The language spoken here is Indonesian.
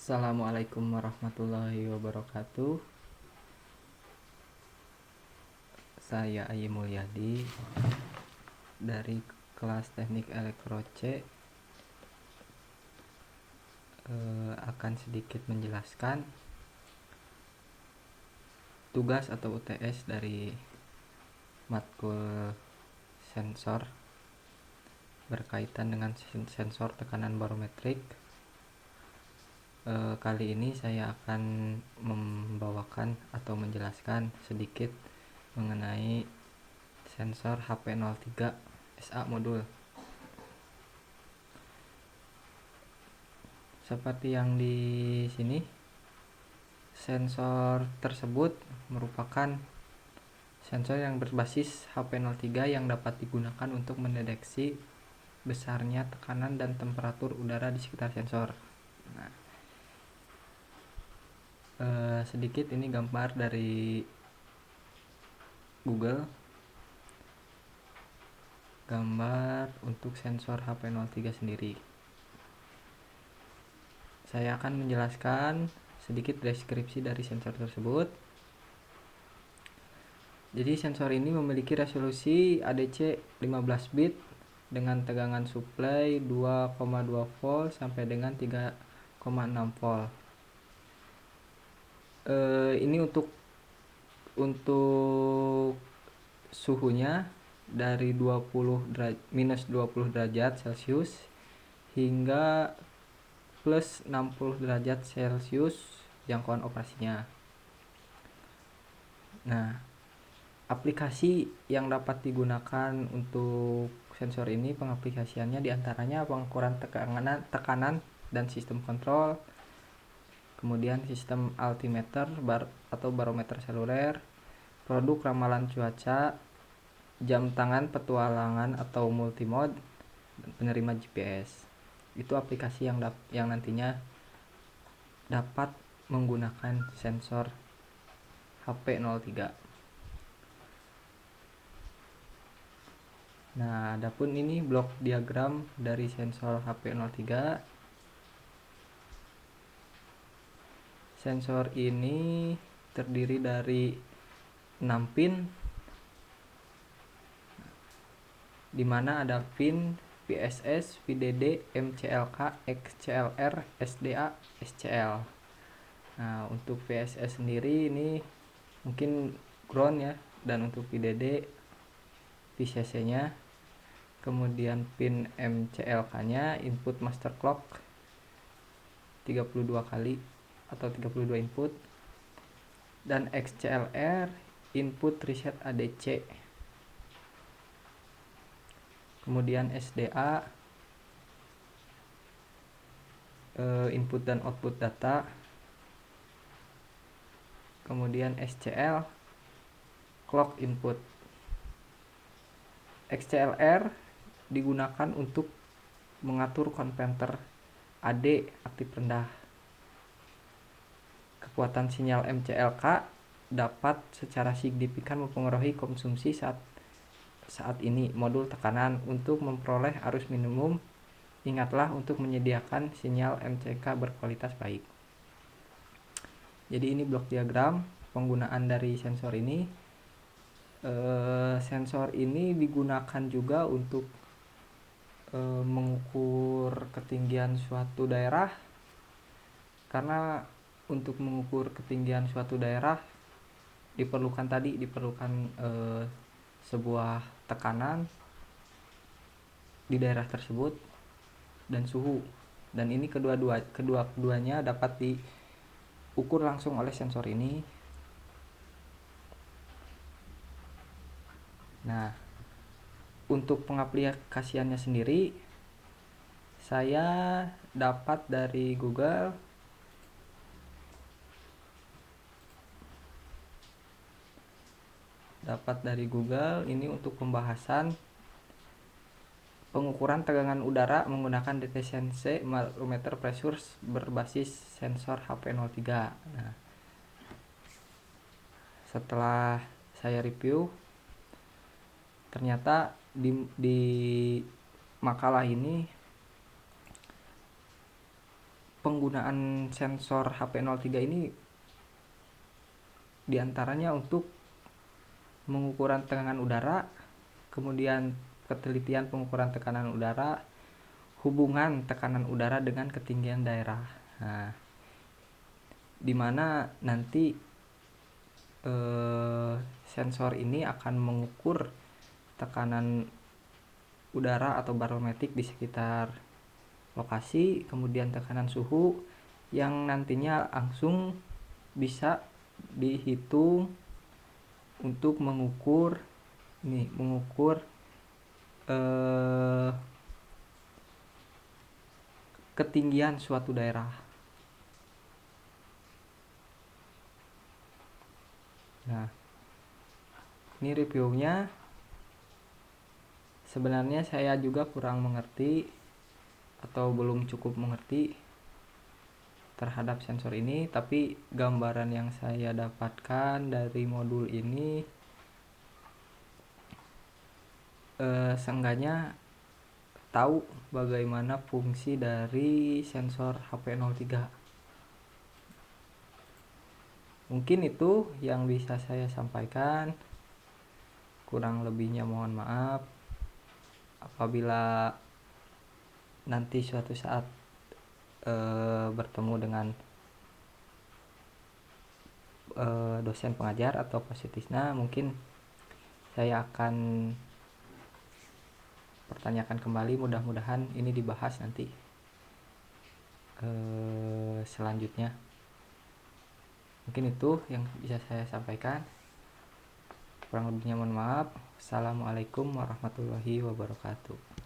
Assalamualaikum warahmatullahi wabarakatuh. Saya Ayi Mulyadi dari kelas Teknik Elektro C akan sedikit menjelaskan tugas atau UTS dari matkul sensor berkaitan dengan sensor tekanan barometrik. Kali ini saya akan membawakan atau menjelaskan sedikit mengenai sensor HP03 SA modul. Seperti yang di sini, sensor tersebut merupakan sensor yang berbasis HP03 yang dapat digunakan untuk mendeteksi besarnya tekanan dan temperatur udara di sekitar sensor. Nah, sedikit ini gambar dari Google, gambar untuk sensor HP03 sendiri. Saya akan menjelaskan sedikit deskripsi dari sensor tersebut. Jadi sensor ini memiliki resolusi ADC 15 bit dengan tegangan suplai 2,2 volt sampai dengan 3,6 volt. Ini untuk suhunya dari minus 20 derajat Celcius hingga plus 60 derajat Celcius jangkauan operasinya. Nah, aplikasi yang dapat digunakan untuk sensor ini, pengaplikasiannya diantaranya pengukuran tekanan dan sistem kontrol, kemudian sistem altimeter atau barometer seluler, produk ramalan cuaca, jam tangan petualangan atau multimode, dan penerima GPS. Itu aplikasi yang nantinya dapat menggunakan sensor HP03. Nah, adapun ini blok diagram dari sensor HP03. Sensor ini terdiri dari 6 pin, di mana ada pin PSS, VDD, MCLK, XCLR, SDA, SCL. Nah, untuk PSS sendiri ini mungkin ground ya, dan untuk VDD VCC-nya. Kemudian pin MCLK-nya input master clock 32 kali atau 32 input, dan XCLR input reset ADC. Kemudian SDA input dan output data. Kemudian SCL clock input. XCLR digunakan untuk mengatur konverter AD aktif rendah. Kekuatan sinyal MCLK dapat secara signifikan mempengaruhi konsumsi saat ini modul tekanan. Untuk memperoleh arus minimum, ingatlah untuk menyediakan sinyal MCK berkualitas baik. Jadi ini blok diagram penggunaan dari sensor ini. Sensor ini digunakan juga untuk mengukur ketinggian suatu daerah, karena untuk mengukur ketinggian suatu daerah diperlukan sebuah tekanan di daerah tersebut dan suhu, dan ini keduanya dapat diukur langsung oleh sensor ini. Nah, untuk pengaplikasiannya sendiri saya dapat dari Google. Ini untuk pembahasan pengukuran tegangan udara menggunakan detection barometer pressure berbasis sensor HP03. Nah, setelah saya review, ternyata di makalah ini penggunaan sensor HP03 ini diantaranya untuk pengukuran tekanan udara, kemudian ketelitian pengukuran tekanan udara, hubungan tekanan udara dengan ketinggian daerah. Nah, dimana nanti sensor ini akan mengukur tekanan udara atau barometrik di sekitar lokasi, kemudian tekanan suhu yang nantinya langsung bisa dihitung untuk mengukur ketinggian suatu daerah. Nah, ini reviewnya. Sebenarnya saya juga kurang mengerti atau belum cukup mengerti terhadap sensor ini, tapi gambaran yang saya dapatkan dari modul ini seenggaknya tahu bagaimana fungsi dari sensor HP03. Mungkin itu yang bisa saya sampaikan. Kurang lebihnya mohon maaf. Apabila nanti suatu saat bertemu dengan dosen pengajar atau Positisna, mungkin saya akan pertanyakan kembali. Mudah-mudahan ini dibahas nanti selanjutnya. Mungkin itu yang bisa saya sampaikan. Kurang lebihnya mohon maaf. Assalamualaikum warahmatullahi wabarakatuh.